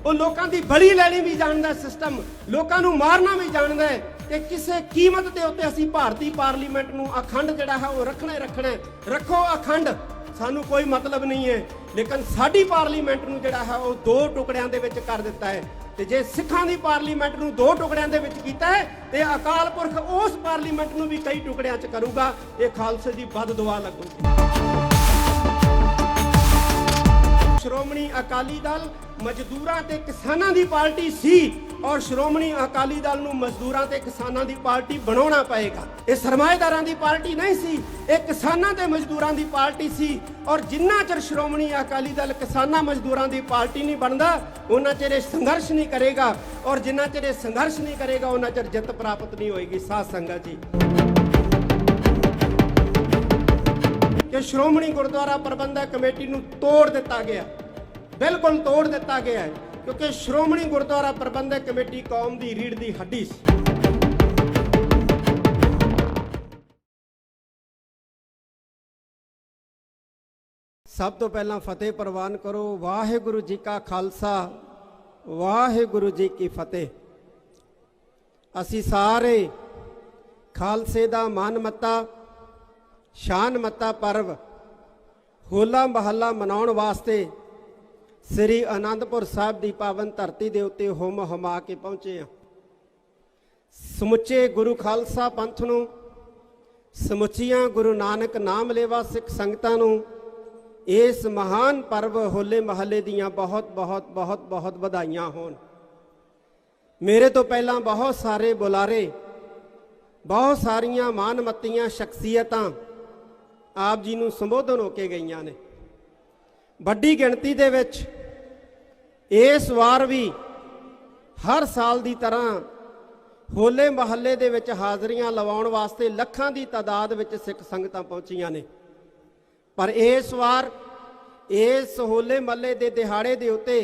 वो लोगों की बड़ी लैनी भी जानता है सिस्टम, लोगों को मारना भी जानता है कि किसी कीमत के उत्ते असीं भारतीय पार्लीमेंट नूं अखंड जिहड़ा है वो रखना ही रखना है। रखो अखंड, सानू कोई मतलब नहीं है, लेकिन साडी पार्लीमेंट नूं जिहड़ा है वो दो टुकड़ियां दे विच कर दिता है। ते जे सिखां दी पार्लीमेंट नूं दो टुकड़ियां दे विच कीता है ते अकाल पुरख उस पार्लीमेंट नूं भी कई टुकड़ियां च करूगा। ये खालसे दी बद दुआ लगूगी। श्रोमणी अकाली दल मजदूरां ते किसानां दी पार्टी सी और श्रोमणी अकाली दल नूं मजदूरां ते किसानां दी पार्टी बनाउणा पएगा। ये सरमाएदारां दी पार्टी नहीं सी, ये किसानां ते मजदूरां दी पार्टी सी। और जिन्ना चਿਰ श्रोमणी अकाली दल किसानां मजदूरां दी पार्टी नहीं बनदा उन्ना चਿਰ संघर्ष नहीं करेगा, और जिन्ना चਿਰ संघर्ष नहीं करेगा उन्ना चਿਰ जित प्राप्त नहीं होएगी। साध संगत जी कि श्रोमणी गुरुद्वारा प्रबंधक कमेटी नूं तोड़ दिता गया, बिल्कुल तोड़ दिता गया है, क्योंकि श्रोमणी गुरुद्वारा प्रबंधक कमेटी कौम की रीढ़ की हड्डी सी। सब तो पहला फतेह प्रवान करो। वाहिगुरु जी का खालसा, वाहिगुरु जी की फतेह। असी सारे खालसे दा मानमत्ता शानमत्ता पर्व होला महला मनाउण वास्ते श्री आनंदपुर साहब की पावन धरती के उत्ते होम हमा के पहुँचे हैं। समुचे गुरु खालसा पंथ नूं, समुचियां गुरु नानक नाम लेवा सिख संगतां नूं इस महान पर्व होले महल्ले दियां बहुत बहुत बहुत बहुत बधाइयां होण। मेरे तो पहला बहुत सारे बुलारे, बहुत सारियां मानमत्तियां शख्सियतां आप जी नूं संबोधन होके गईयां ने। बड़ी गिणती दे विच इस वार भी हर साल की तरह होले महल्ले दे विच हाज़रियां लवाउण वास्ते लखां की तादाद विच सिख संगतां पहुंचियां ने। पर इस वार इस होले महल्ले दे दिहाड़े दे उत्ते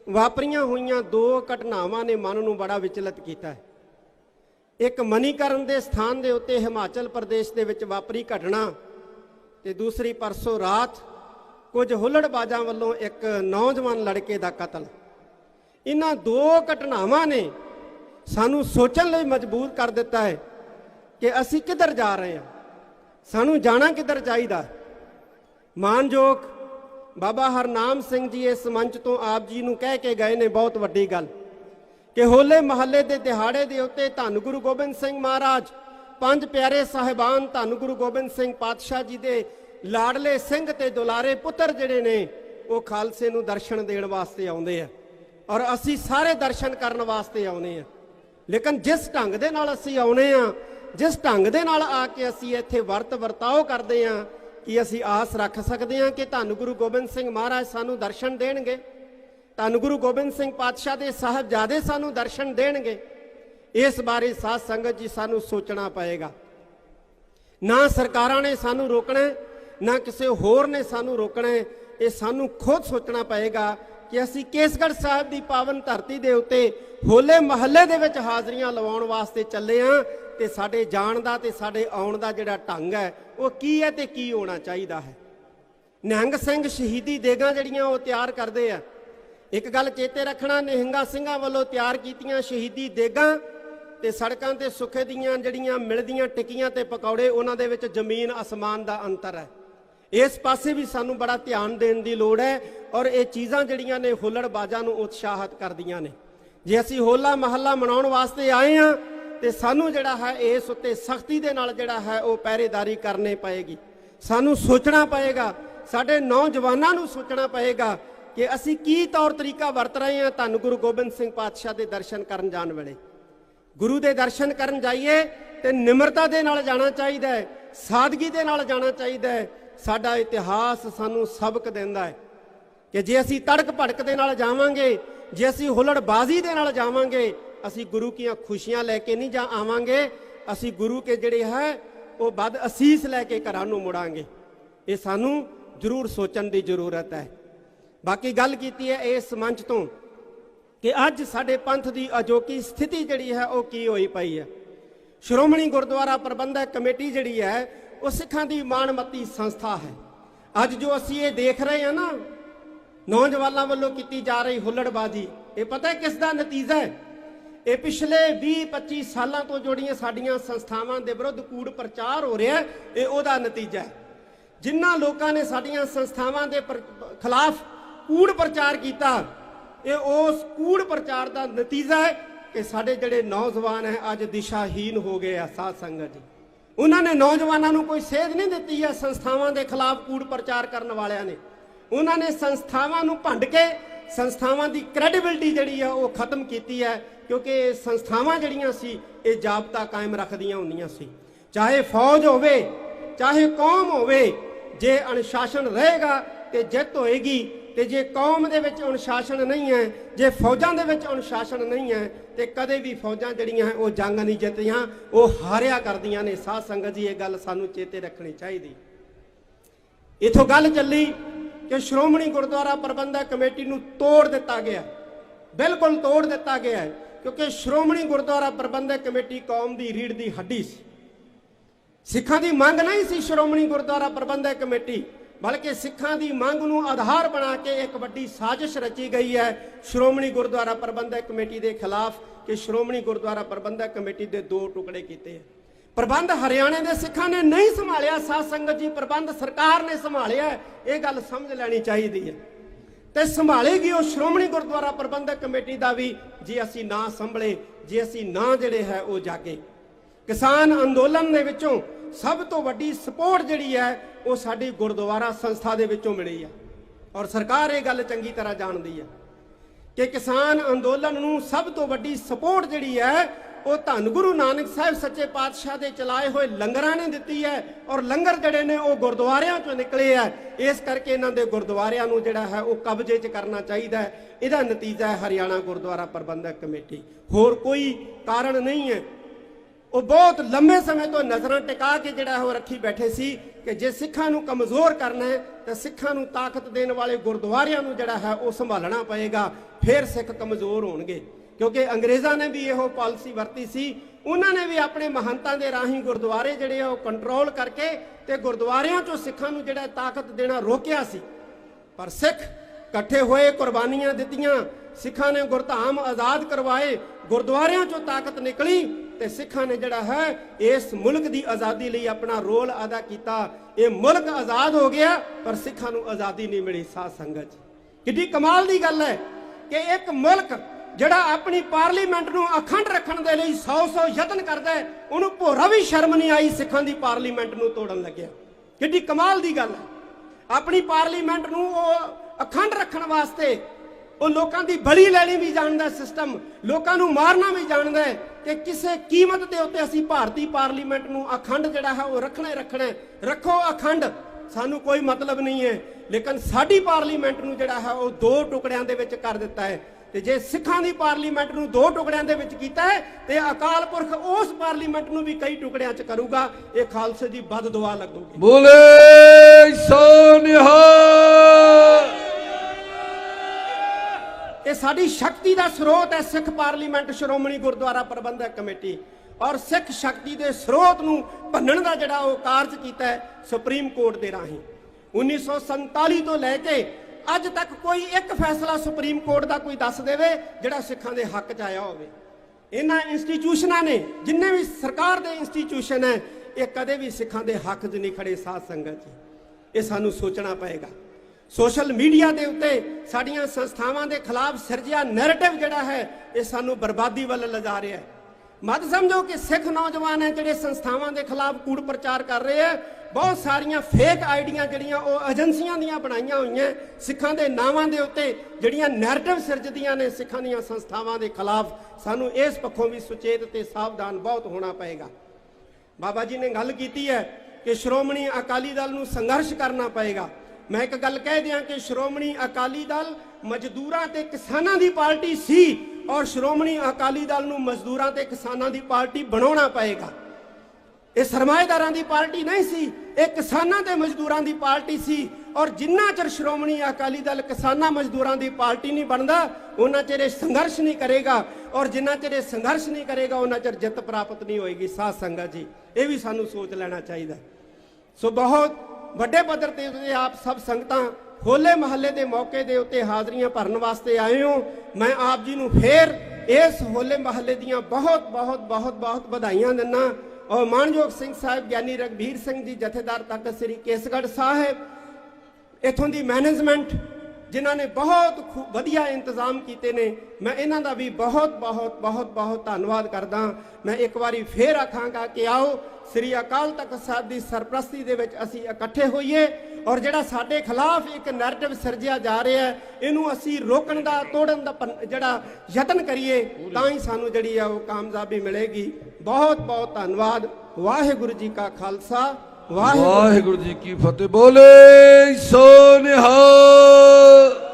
वापरियां होईयां दो घटनावां ने मन नूं बड़ा विचलित कीता है। एक मणीकरण के स्थान के उत्ते हिमाचल प्रदेश के विच वापरी घटना, ते दूसरी परसों रात कुछ हुल्लड़बाजां वालों एक नौजवान लड़के का कतल। इन्हां दो घटनावां ने सानू सोचण लई मजबूर कर दिता है कि असी किधर जा रहे हैं, सानू जाना किधर चाहिए। मानयोग बाबा हरनाम सिंह जी इस मंच तो आप जी नूं कह के गए ने बहुत वड्डी गल कि होले महल्ले के दिहाड़े के उत्ते धन गुरु गोबिंद सिंह महाराज, पंज प्यारे साहिबान धन गुरु गोबिंद सिंह पातशाह जी के लाडले सिंह ते दुलारे पुत्र जिहड़े ने वो खालसे नूं दर्शन देण वास्ते आउंदे आ और असी सारे दर्शन करन वास्ते आउंदे आ। लेकिन जिस ढंग दे नाल असी आउणे आ, जिस ढंग दे नाल आके असी इत्थे वर्त वर्ताओ करदे आ, कि असी आस रख सकते हैं कि धन गुरु गोबिंद सिंह महाराज सानू दर्शन देणगे, धन गुरु गोबिंद सिंह पातशाह दे साहबजादे सानू दर्शन देणगे। इस बारे साध संगत जी सानू सोचना पएगा। ना सरकारां ने सानू रोकना, ना किसी होर ने सानू रोकना है। ये सानू खुद सोचना पएगा कि असी केसगढ़ साहब की पावन धरती के उत्ते होले महल्ले दे विच हाज़रियां लवाउण वास्ते चले हाँ, ते साडे जाण दा ते साडे आउण दा जिहड़ा ढंग है वो की है ते की होना चाहिदा है। निहंग सिंह शहीदी देगां जिहड़ियां वो तैयार करदे आ। एक गल चेते रखना, निहंगा सिंघां वालों तैयार कीतियां शहीदी देगां ते सड़कां ते सुखे दियां जिहड़ियां मिलदियां टिक्कियां ते पकौड़े, उन्हां दे विच जमीन आसमान दा अंतर है। इस पासे भी सानू बड़ा ध्यान देने की लोड़ है और ये चीज़ां जिहड़ियां ने हुल्लड़बाजां नूं उत्साहित करदियां ने। जे असी होला महल्ला मनाउण वास्ते आए हाँ तो सानू जिहड़ा है इस उत्ते सख्ती दे नाल जिहड़ा है वो पहरेदारी करनी पएगी। सानू सोचना पएगा, साडे नौजवानां नूं सोचना पएगा कि असी की तौर तरीका वरत रहे हैं धन गुरु गोबिंद सिंह पातशाह के दर्शन करन जाण वेले। गुरु के दर्शन करन जाइए तो निमरता दे नाल जाना चाहिए है, सादगी दे नाल जाना चाहिए है। साडा इतिहास सानू सबक दिंदा है कि जे असी तड़क भड़क दे नाल जावांगे, जे असी हुल्लड़बाजी दे नाल जावांगे, असी गुरु की खुशियां लैके नहीं जा आवांगे, असी गुरु के जिहड़े है वो बद असीस लैके घरां नूं मुड़ांगे। ये सानू जरूर सोचण की जरूरत है। बाकी गल कीती है इस मंच तो कि अज साडे पंथ की अजोकी स्थिति जिहड़ी है वो की होई पई है। श्रोमणी गुरुद्वारा प्रबंधक कमेटी जिहड़ी है वो सिखां दी माणमत्ती संस्था है। अज जो असी ये देख रहे हैं ना, नौजवानों वालों की जा रही हुल्लड़बाजी, ये पता है किस दा नतीजा है? ये पिछले 20-25 सालों तो जोड़ियां साडियां संस्थावां दे विरुद्ध कूड़ प्रचार हो रहा है, ये ओदा नतीजा है। जिन्हां लोकां ने साडियां संस्थावां दे खिलाफ कूड़ प्रचार किया, ये उस कूड़ प्रचार का नतीजा है कि साडे जिहड़े नौजवान है अज दिशाहीन हो गए आ। साध संगत जी, उन्होंने नौजवानों को कोई सेध नहीं दी है। संस्थावां दे खिलाफ कूड़ प्रचार करने वालियां ने उन्होंने संस्थावां नूं भंड के संस्थावां दी क्रेडिबिलिटी जिहड़ी है वो खत्म की है, क्योंकि संस्थावां जिहड़ियां सी ये जाबता कायम रखदियां हुंदियां सी। चाहे फौज होवे चाहे कौम होवे, जे अनुशासन रहेगा तो जित होएगी, ते जे कौम दे विच अनुशासन नहीं है, जे फौजां दे विच अनुशासन नहीं है, तो कदे भी फौजां जिहड़ियां है वो जंग नहीं जितदियां, वो हारिया करदियां ने। साध संगत जी, ये गल सानू चेते रखनी चाहिए। इथों गल चली कि श्रोमणी गुरुद्वारा प्रबंधक कमेटी नूं तोड़ दिता गया, बिल्कुल तोड़ दिता गया है, क्योंकि श्रोमणी गुरुद्वारा प्रबंधक कमेटी कौम की रीढ़ की हड्डी सी। सिखां दी मंग नहीं सी श्रोमणी गुरुद्वारा प्रबंधक कमेटी, बल्कि सिखां दी मंग नूं आधार बना के एक वड्डी साजिश रची गई है श्रोमणी गुरुद्वारा प्रबंधक कमेटी के खिलाफ, कि श्रोमणी गुरुद्वारा प्रबंधक कमेटी के 2 टुकड़े किए। प्रबंध हरियाणे के सिखां ने नहीं संभालिया। साध संगत जी, प्रबंध सरकार ने संभालिया, ये गल समझ लैनी चाहिए है। तो संभालेगी वो श्रोमणी गुरुद्वारा प्रबंधक कमेटी का भी, जे असी ना संभले, जे असी ना जिहड़े है वो जागे। किसान अंदोलन दे विचों सब तो वड्डी सपोर्ट जिहड़ी है वो साडी गुरुद्वारा संस्था दे विचों मिली है, और सरकार ये गल चंगी तरह जानती है कि किसान अंदोलन नूं सब तो वड्डी सपोर्ट जिहड़ी है वो धन गुरु नानक साहिब सच्चे पातशाह के चलाए हुए लंगरां ने दी है, और लंगर जड़े ने वो गुरुद्वारियां चों निकले है। इस करके इन्हां दे गुरुद्वारियां नूं जिहड़ा है वो कब्जे च करना चाहिए है। इहदा नतीजा है हरियाणा गुरुद्वारा प्रबंधक कमेटी, होर कोई कारण नहीं है। वो बहुत लंबे समय तो नज़रां टिका के जिहड़ा है वो रखी बैठे सी कि जे सिखां नूं कमज़ोर करना है तो सिखां नूं ताकत देने वाले गुरुद्वारियां नूं जिहड़ा है वो संभालना पएगा, फिर सिख कमज़ोर होणगे। क्योंकि अंग्रेज़ों ने भी यह पॉलिसी वरती सी, उन्होंने भी अपने महंतां दे राही गुरुद्वारे जिहड़े आ कंट्रोल करके ते गुरुद्वारियां चों सिखां नूं जिहड़ा ताकत देना रोकिया सी। पर सिख इकट्ठे होए, कुर्बानियां दित्तियां, सिखां ने गुरधाम आज़ाद करवाए, गुरुद्वारियां चों ताकत निकली, ते सिखां ने जिहड़ा है इस मुल्क की आज़ादी लई अपना रोल अदा किया। ये मुल्क आज़ाद हो गया पर सिखां नूं आज़ादी नहीं मिली। साध संगत किड्डी कमाल की गल है कि एक मुल्क जिहड़ा अपनी पार्लीमेंट नूं अखंड रखण दे लई 100 यतन करदा है, उहनूं भोरा भी शर्म नहीं आई सिखां दी पार्लीमेंट नूं तोड़न लग्या। किड्डी कमाल की गल है। अपनी पार्लीमेंट नूं अखंड रखण वास्ते वो लोगों की बली लैनी भी जानता सिस्टम, लोगों को मारना भी जानता है कि किसी कीमत के उत्ते असी भारतीय पार्लीमेंट नूं अखंड जिहड़ा है वो रखना ही रखना है। रखो अखंड, सानू कोई मतलब नहीं है, लेकिन साडी पार्लीमेंट नूं जिहड़ा है वो 2 टुकड़ियां दे विच कर दिता है। ते जे सिखां दी पार्लीमेंट नूं 2 टुकड़ियां दे विच कीता है ते अकाल पुरख उस पार्लीमेंट नूं भी कई टुकड़ियां च करूगा। ये खालसे दी बद दुआ लगूगी। बोले सो निहाल। ये साडी शक्ति का स्रोत है सिख पार्लीमेंट श्रोमणी गुरुद्वारा प्रबंधक कमेटी, और सिख शक्ति के स्रोत नूं भन्नण दा जिहड़ा वो कारज कीता है सुप्रीम कोर्ट के राही। 1947 तो लैके अज तक कोई एक फैसला सुप्रीम कोर्ट का कोई दस देवे जिहड़ा सिखां दे हक च आया होवे। इन्हां इंस्टीट्यूशनां ने, जिन्ने भी सरकार के इंस्टीट्यूशन है, ये कदे भी सिखां दे हक च नहीं खड़े। साध संगत जी, ये सानू सोचना पएगा। सोशल मीडिया के उत्ते साडियां संस्थावां दे खिलाफ सिरजिया नैरेटिव जिहड़ा है ये सानू बर्बादी वाल लिजा रहा है। मत समझो कि सिख नौजवान है जिहड़े संस्थावां दे खिलाफ कूड़ प्रचार कर रहे हैं। बहुत सारियां फेक आइडिया जिहड़ियां वो एजेंसियां दियां बनाईयां होईयां सिखां दे नावां दे उत्ते जिहड़ियां नैरेटिव सिरजदियां ने सिखां दीयां संस्थावां दे खिलाफ। सानू इस पक्षों भी सुचेत ते सावधान बहुत होना पएगा। बाबा जी ने गल कीती है कि श्रोमणी अकाली दल नूं संघर्ष करना पएगा। मैं एक गल कह दियां कि श्रोमणी अकाली दल मजदूरां ते किसानां दी पार्टी सी, और श्रोमणी अकाली दल नूं मजदूरां ते किसानां दी पार्टी बनाउणा पएगा। ये सरमाएदारां दी पार्टी नहीं सी, ये किसानां ते मजदूरां दी पार्टी सी। और जिन्ना चਿਰ श्रोमणी अकाली दल किसानां मजदूरां दी पार्टी नहीं बनता उन्ना चਿਰ संघर्ष नहीं करेगा, और जिन्ना चਿਰ संघर्ष नहीं करेगा उन्ना चਿਰ जित प्राप्त नहीं होएगी। साध संगत जी, ये भी सानू सोच लेना चाहिए। सो बहुत ਵੱਡੇ ਪੱਧਰ ਤੇ आप सब संगतां ਹੋਲੇ ਮਹੱਲੇ ਦੇ ਮੌਕੇ ਦੇ ਉੱਤੇ ਹਾਜ਼ਰੀਆਂ ਭਰਨ ਵਾਸਤੇ ਆਏ ਹੋ। ਮੈਂ ਆਪ ਜੀ ਨੂੰ ਫੇਰ ਇਸ ਹੋਲੇ ਮਹੱਲੇ ਦੀਆਂ ਬਹੁਤ ਬਹੁਤ ਬਹੁਤ ਬਹੁਤ ਵਧਾਈਆਂ ਦਿੰਦਾ। ਔਰ ਮਾਨਯੋਗ ਸਿੰਘ ਸਾਹਿਬ ਗਿਆਨੀ ਰਘਬੀਰ ਸਿੰਘ ਜੀ ਜਥੇਦਾਰ ਤਖਤ ਸ੍ਰੀ ਕੇਸਗੜ੍ਹ ਸਾਹਿਬ, ਇੱਥੋਂ ਦੀ ਮੈਨੇਜਮੈਂਟ ਜਿਨ੍ਹਾਂ ਨੇ ਬਹੁਤ ਵਧੀਆ ਇੰਤਜ਼ਾਮ ਕੀਤੇ ਨੇ, ਮੈਂ ਇਹਨਾਂ ਦਾ ਵੀ ਬਹੁਤ ਬਹੁਤ ਬਹੁਤ ਬਹੁਤ ਧੰਨਵਾਦ ਕਰਦਾ। ਮੈਂ ਇੱਕ ਵਾਰੀ ਫੇਰ ਆਖਾਂਗਾ ਕਿ ਆਓ ਸ੍ਰੀ ਅਕਾਲ ਤਖਤ ਸਾਹਿਬ ਦੀ ਸਰਪ੍ਰਸਤੀ ਦੇ ਵਿੱਚ ਅਸੀਂ ਇਕੱਠੇ ਹੋਈਏ ਔਰ ਜਿਹੜਾ ਸਾਡੇ ਖਿਲਾਫ ਇੱਕ ਨੈਰੇਟਿਵ ਸਿਰਜਿਆ ਜਾ ਰਿਹਾ ਹੈ ਇਹਨੂੰ ਅਸੀਂ ਰੋਕਣ ਦਾ, ਤੋੜਨ ਦਾ ਜਿਹੜਾ ਯਤਨ ਕਰੀਏ ਤਾਂ ਹੀ ਸਾਨੂੰ ਜਿਹੜੀ ਆ ਉਹ ਕਾਮਯਾਬੀ ਮਿਲੇਗੀ। ਬਹੁਤ ਬਹੁਤ ਧੰਨਵਾਦ। ਵਾਹਿਗੁਰੂ ਜੀ ਕਾ ਖਾਲਸਾ, ਵਾਹਿਗੁਰੂ ਜੀ ਕੀ ਫਤਿਹ। ਬੋਲੇ ਸੋ ਨਿਹਾਲ।